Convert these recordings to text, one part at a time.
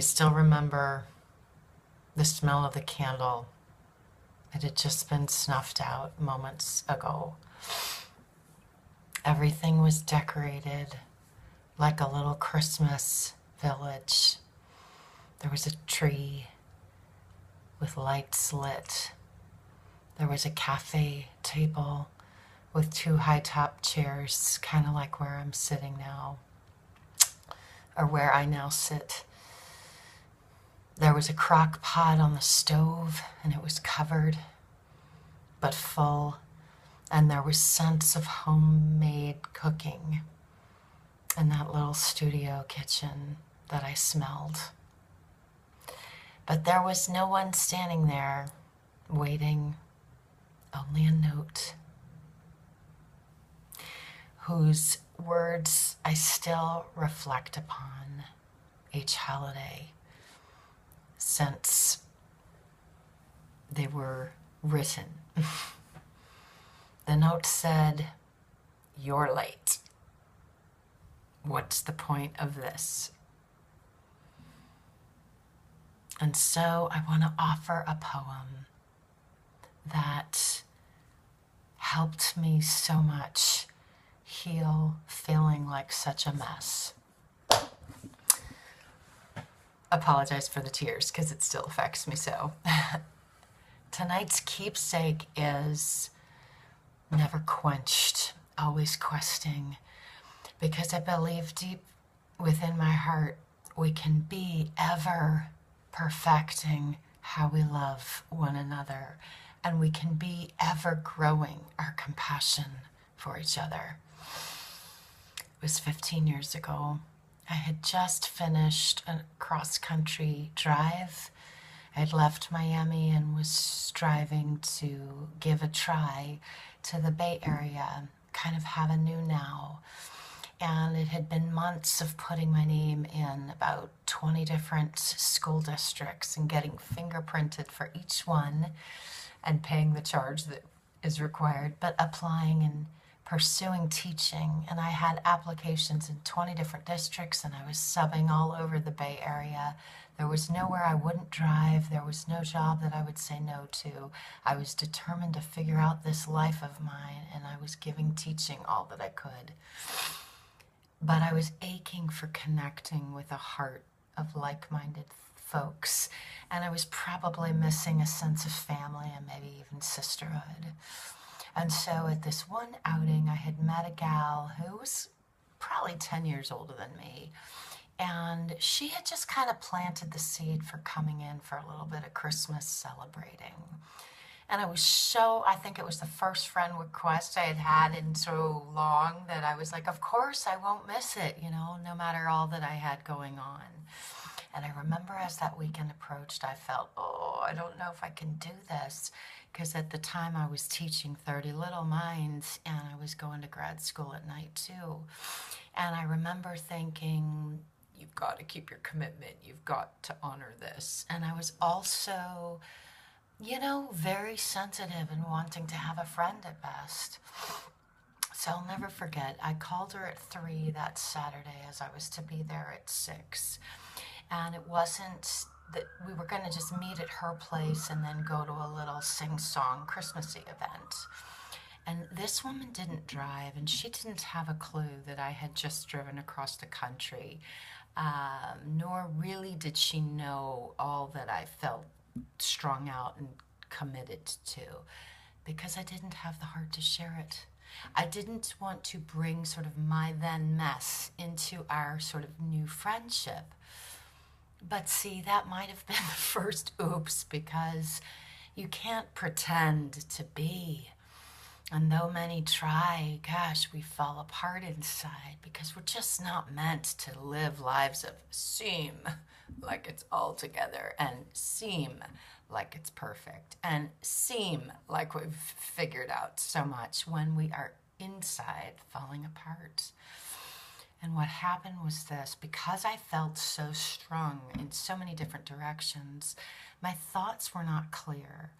I still remember the smell of the candle. It had just been snuffed out moments ago. Everything was decorated like a little Christmas village. There was a tree with lights lit. There was a cafe table with two high-top chairs, kind of like where I'm sitting now, or where I now sit. There was a crock pot on the stove, and it was covered, but full, and there was scents of homemade cooking in that little studio kitchen that I smelled. But there was no one standing there waiting, only a note whose words I still reflect upon each holiday since they were written. The note said, "You're late. What's the point of this?" And so I want to offer a poem that helped me so much heal feeling like such a mess. Apologize for the tears because it still affects me so. Tonight's keepsake is never quenched, always questing, because I believe deep within my heart we can be ever perfecting how we love one another, and we can be ever growing our compassion for each other. It was 15 years ago. I had just finished a cross-country drive. I had left Miami and was striving to give a try to the Bay Area, kind of have a new now. And it had been months of putting my name in about 20 different school districts and getting fingerprinted for each one and paying the charge that is required, but applying and pursuing teaching. And I had applications in 20 different districts, and I was subbing all over the Bay Area. There was nowhere I wouldn't drive. There was no job that I would say no to. I was determined to figure out this life of mine, and I was giving teaching all that I could. But I was aching for connecting with a heart of like-minded folks, and I was probably missing a sense of family and maybe even sisterhood. And so at this one outing, I had met a gal who was probably 10 years older than me, and she had just kind of planted the seed for coming in for a little bit of Christmas celebrating. And I think it was the first friend request I had had in so long that I was like, of course I won't miss it, no matter all that I had going on. And I remember as that weekend approached, I felt, I don't know if I can do this. Because at the time I was teaching 30 Little Minds, and I was going to grad school at night too. And I remember thinking, you've got to keep your commitment. You've got to honor this. And I was also, very sensitive and wanting to have a friend at best. So I'll never forget, I called her at 3 that Saturday as I was to be there at 6. And it wasn't that we were going to just meet at her place and then go to a little sing-song Christmassy event. And this woman didn't drive, and she didn't have a clue that I had just driven across the country, nor really did she know all that I felt strung out and committed to, because I didn't have the heart to share it. I didn't want to bring sort of my then mess into our sort of new friendship. But see, that might have been the first oops, because you can't pretend to be. And though many try, gosh, we fall apart inside because we're just not meant to live lives of seem like it's all together and seem like it's perfect and seem like we've figured out so much when we are inside falling apart. And what happened was this: because I felt so strung in so many different directions, my thoughts were not clear.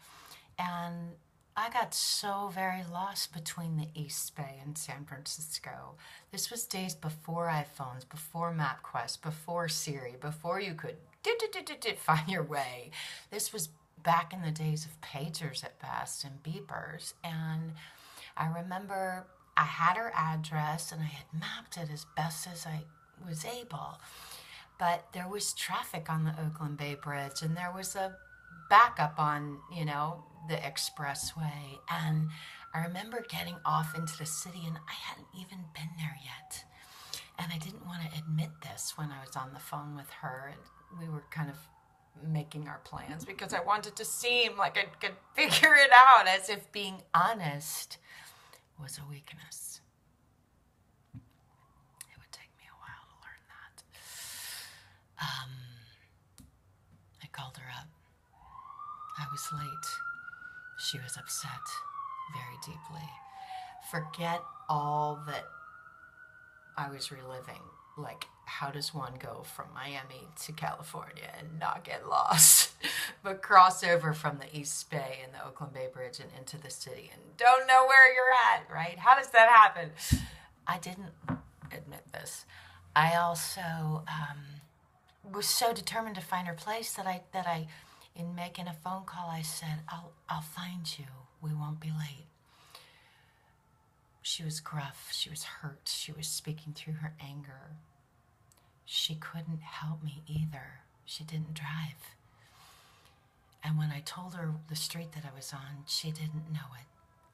And I got so very lost between the East Bay and San Francisco. This was days before iPhones, before MapQuest, before Siri, before you could find your way. This was back in the days of pagers at best and beepers. And I remember I had her address and I had mapped it as best as I was able. But there was traffic on the Oakland Bay Bridge and there was a backup on, the expressway. And I remember getting off into the city and I hadn't even been there yet. And I didn't want to admit this when I was on the phone with her. And we were kind of making our plans because I wanted to seem like I could figure it out, as if being honest was a weakness. It would take me a while to learn that. I called her up. I was late. She was upset very deeply. Forget all that I was reliving. Like, how does one go from Miami to California and not get lost, but cross over from the East Bay and the Oakland Bay Bridge and into the city and don't know where you're at, right? How does that happen? I didn't admit this. I also was so determined to find her place that I, in making a phone call, I said, I'll find you. We won't be late. She was gruff. She was hurt. She was speaking through her anger. She couldn't help me either. She didn't drive. And when I told her the street that I was on, she didn't know it.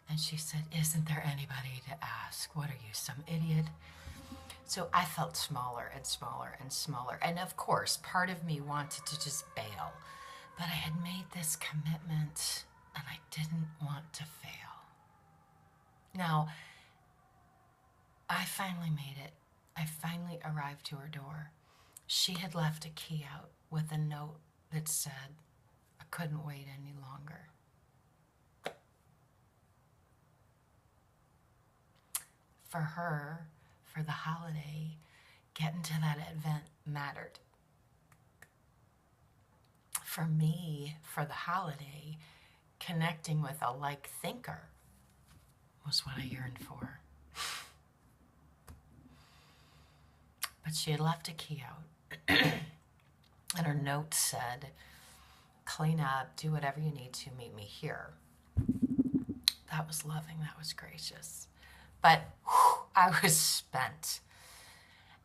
And she said, isn't there anybody to ask? What are you, some idiot? So I felt smaller and smaller and smaller. And of course, part of me wanted to just bail. But I had made this commitment and I didn't want to fail. Now, I finally made it. I finally arrived to her door. She had left a key out with a note that said, I couldn't wait any longer. For her, for the holiday, getting to that event mattered. For me, for the holiday, connecting with a like thinker was what I yearned for. But she had left a key out. And her note said, clean up, do whatever you need to, meet me here. That was loving, that was gracious. But I was spent.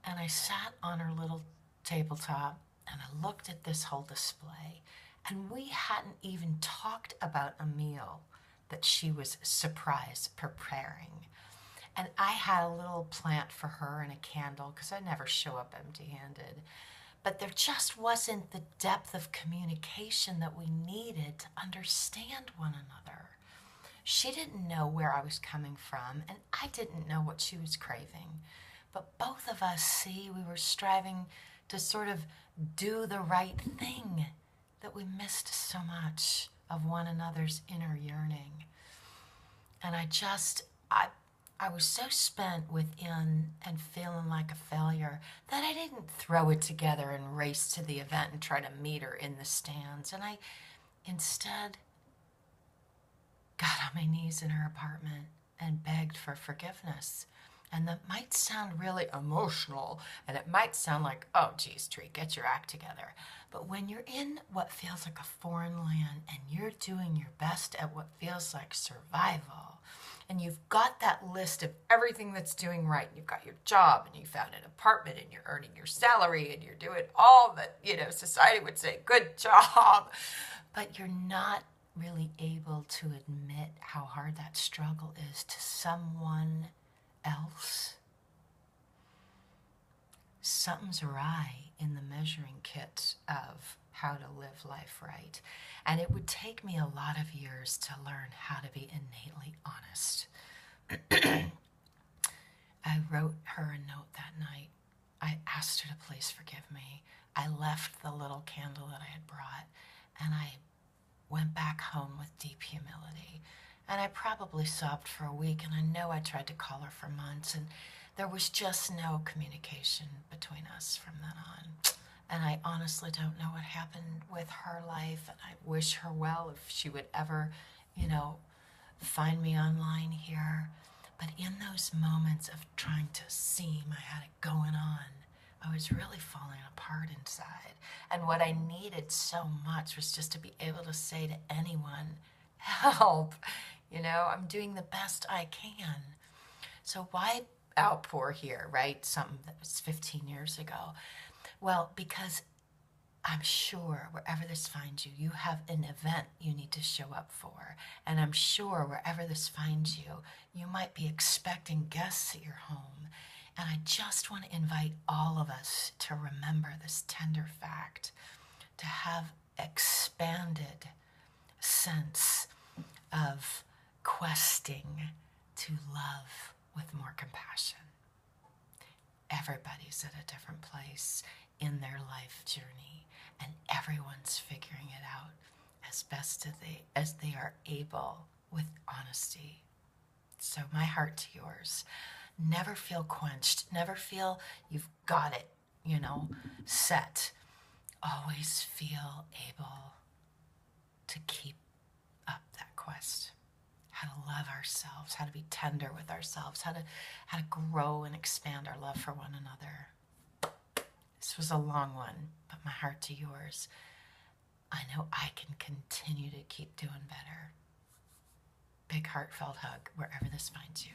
And I sat on her little tabletop and I looked at this whole display. And we hadn't even talked about a meal that she was surprise preparing. And I had a little plant for her and a candle because I never show up empty-handed. But there just wasn't the depth of communication that we needed to understand one another. She didn't know where I was coming from, and I didn't know what she was craving. But both of us, we were striving to sort of do the right thing, that we missed so much of one another's inner yearning. And I was so spent within and feeling like a failure that I didn't throw it together and race to the event and try to meet her in the stands. And I instead got on my knees in her apartment and begged for forgiveness. And that might sound really emotional, and it might sound like, oh, geez, Tree, get your act together. But when you're in what feels like a foreign land and you're doing your best at what feels like survival, and you've got that list of everything that's doing right, and you've got your job, and you found an apartment, and you're earning your salary, and you're doing all that, society would say, good job, but you're not really able to admit how hard that struggle is to someone else. Something's awry in the measuring kit of how to live life right. And it would take me a lot of years to learn how to be innately honest. I wrote her a note that night. I asked her to please forgive me. I left the little candle that I had brought, and I went back home with deep humility. And I probably sobbed for a week, and I know I tried to call her for months, and there was just no communication between us from then on. And I honestly don't know what happened with her life, and I wish her well if she would ever, find me online here. But in those moments of trying to seem I had it going on, I was really falling apart inside. And what I needed so much was just to be able to say to anyone, help, I'm doing the best I can. So why outpour here, right? Something that was 15 years ago. Well, because I'm sure wherever this finds you, you have an event you need to show up for. And I'm sure wherever this finds you, you might be expecting guests at your home. And I just want to invite all of us to remember this tender fact, to have expanded sense of questing to love with more compassion. Everybody's at a different place in their life journey, and everyone's figuring it out as best as they are able with honesty. So my heart to yours. Never feel quenched. Never feel you've got it, set. Always feel able to keep up that quest. How to love ourselves, how to be tender with ourselves, how to grow and expand our love for one another. This was a long one, but my heart to yours. I know I can continue to keep doing better. Big heartfelt hug wherever this finds you.